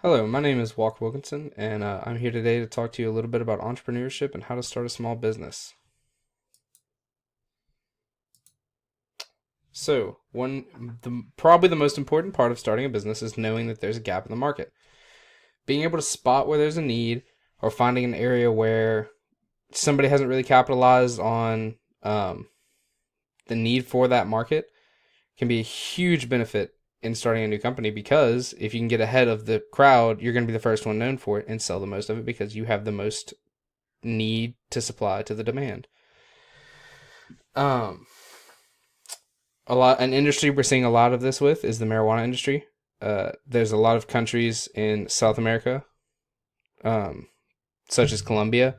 Hello, my name is Walker Wilkinson, and I'm here today to talk to you a little bit about entrepreneurship and how to start a small business. Probably the most important part of starting a business is knowing that there's a gap in the market. Being able to spot where there's a need or finding an area where somebody hasn't really capitalized on the need for that market can be a huge benefit in starting a new company, because if you can get ahead of the crowd, you're going to be the first one known for it and sell the most of it because you have the most need to supply to the demand. Um, an industry we're seeing a lot of this with is the marijuana industry. There's a lot of countries in South America, um, such as Colombia,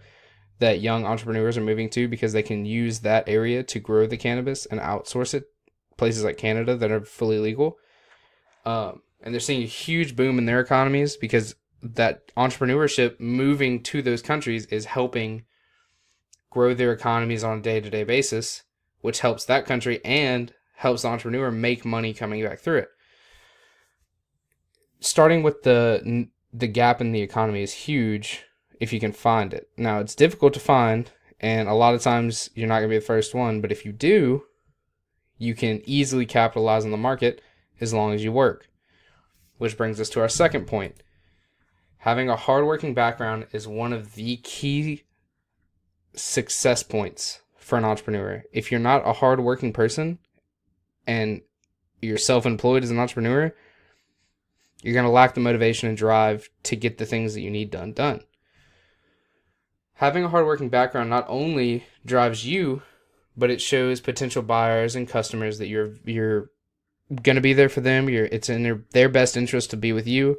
that young entrepreneurs are moving to because they can use that area to grow the cannabis and outsource it. Places like Canada that are fully legal. And they're seeing a huge boom in their economies because that entrepreneurship moving to those countries is helping grow their economies on a day-to-day basis, which helps that country and helps the entrepreneur make money coming back through it. Starting with the gap in the economy is huge if you can find it. Now, it's difficult to find, and a lot of times you're not going to be the first one, but if you do, you can easily capitalize on the market as long as you work. Which brings us to our second point. Having a hardworking background is one of the key success points for an entrepreneur. If you're not a hardworking person and you're self-employed as an entrepreneur, you're going to lack the motivation and drive to get the things that you need done. Having a hardworking background not only drives you, but it shows potential buyers and customers that you're going to be there for them. It's in their best interest to be with you,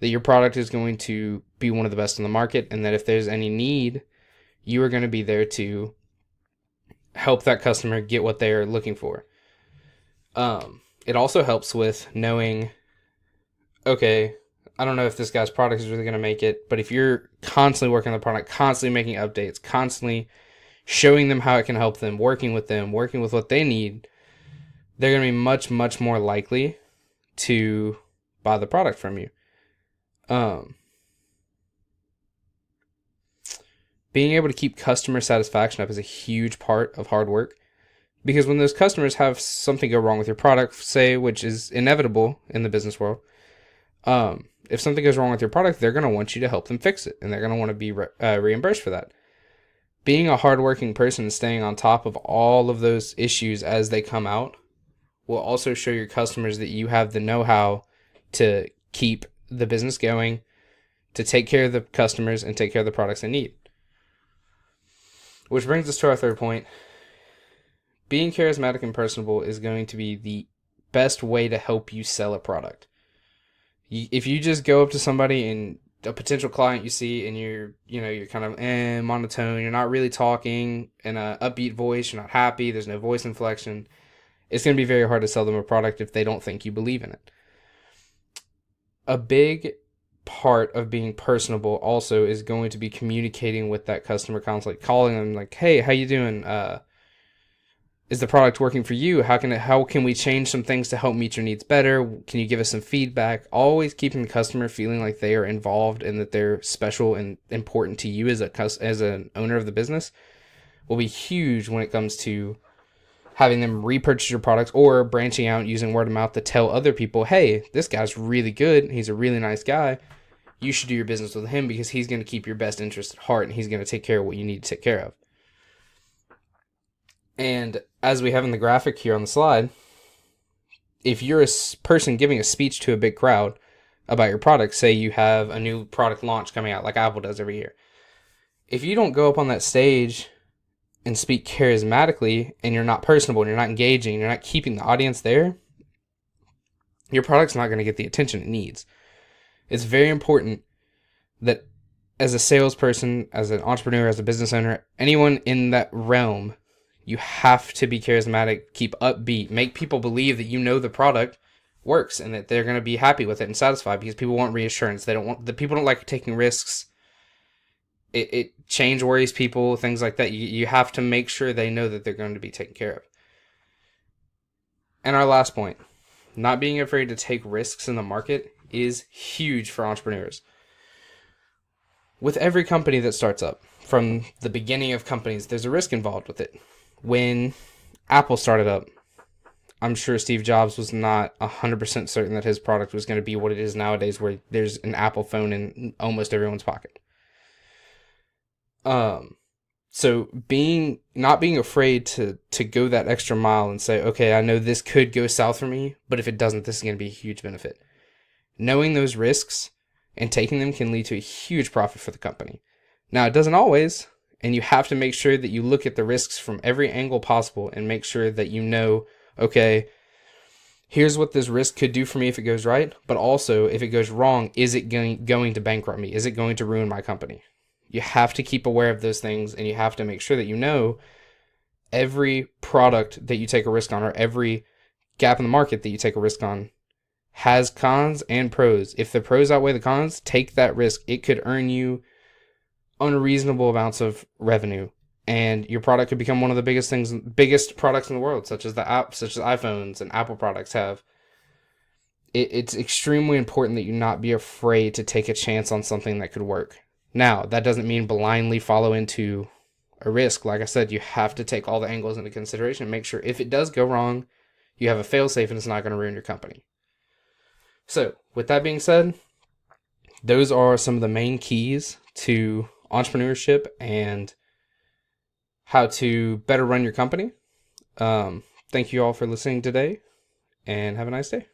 that your product is going to be one of the best in the market, and that if there's any need, you are going to be there to help that customer get what they're looking for. It also helps with knowing, okay, I don't know if this guy's product is really going to make it, but if you're constantly working on the product, constantly making updates, constantly showing them how it can help them, working with what they need, they're going to be much, much more likely to buy the product from you. Being able to keep customer satisfaction up is a huge part of hard work, because when those customers have something go wrong with your product, say, which is inevitable in the business world, if something goes wrong with your product, they're going to want you to help them fix it, and they're going to want to be reimbursed for that. Being a hardworking person and staying on top of all of those issues as they come out will also show your customers that you have the know-how to keep the business going, to take care of the customers and take care of the products they need. Which brings us to our third point. Being charismatic and personable is going to be the best way to help you sell a product. If you just go up to somebody and a potential client you see and you're kind of monotone, you're not really talking in an upbeat voice, you're not happy, there's no voice inflection, it's going to be very hard to sell them a product if they don't think you believe in it. A big part of being personable also is going to be communicating with that customer constantly, calling them like, hey, how you doing? Is the product working for you? How can we change some things to help meet your needs better? Can you give us some feedback? Always keeping the customer feeling like they are involved and that they're special and important to you as an owner of the business will be huge when it comes to having them repurchase your products or branching out using word of mouth to tell other people, hey, this guy's really good. He's a really nice guy. You should do your business with him because he's going to keep your best interest at heart and he's going to take care of what you need to take care of. And as we have in the graphic here on the slide, if you're a person giving a speech to a big crowd about your product, say you have a new product launch coming out like Apple does every year, if you don't go up on that stage and speak charismatically and you're not personable and you're not engaging and you're not keeping the audience there, your product's not going to get the attention it needs. It's very important that as a salesperson, as an entrepreneur, as a business owner, anyone in that realm, you have to be charismatic, keep upbeat, make people believe that you know the product works and that they're going to be happy with it and satisfied, because people want reassurance. People don't like taking risks. It change worries people, things like that. You have to make sure they know that they're going to be taken care of. And our last point, not being afraid to take risks in the market is huge for entrepreneurs. With every company that starts up, from the beginning of companies, there's a risk involved with it. When Apple started up, I'm sure Steve Jobs was not 100% certain that his product was going to be what it is nowadays, where there's an Apple phone in almost everyone's pocket. So not being afraid to go that extra mile and say, okay, I know this could go south for me, but if it doesn't, this is going to be a huge benefit. Knowing those risks and taking them can lead to a huge profit for the company. Now, it doesn't always, and you have to make sure that you look at the risks from every angle possible and make sure that you know, okay, here's what this risk could do for me if it goes right, but also if it goes wrong, is it going to bankrupt me? Is it going to ruin my company? You have to keep aware of those things, and you have to make sure that you know every product that you take a risk on, or every gap in the market that you take a risk on, has cons and pros. If the pros outweigh the cons, take that risk. It could earn you unreasonable amounts of revenue, and your product could become one of the biggest products in the world, such as iPhones and Apple products have. It's extremely important that you not be afraid to take a chance on something that could work. Now, that doesn't mean blindly follow into a risk. Like I said, you have to take all the angles into consideration and make sure if it does go wrong, you have a fail-safe and it's not going to ruin your company. So, with that being said, those are some of the main keys to entrepreneurship and how to better run your company. Thank you all for listening today, and have a nice day.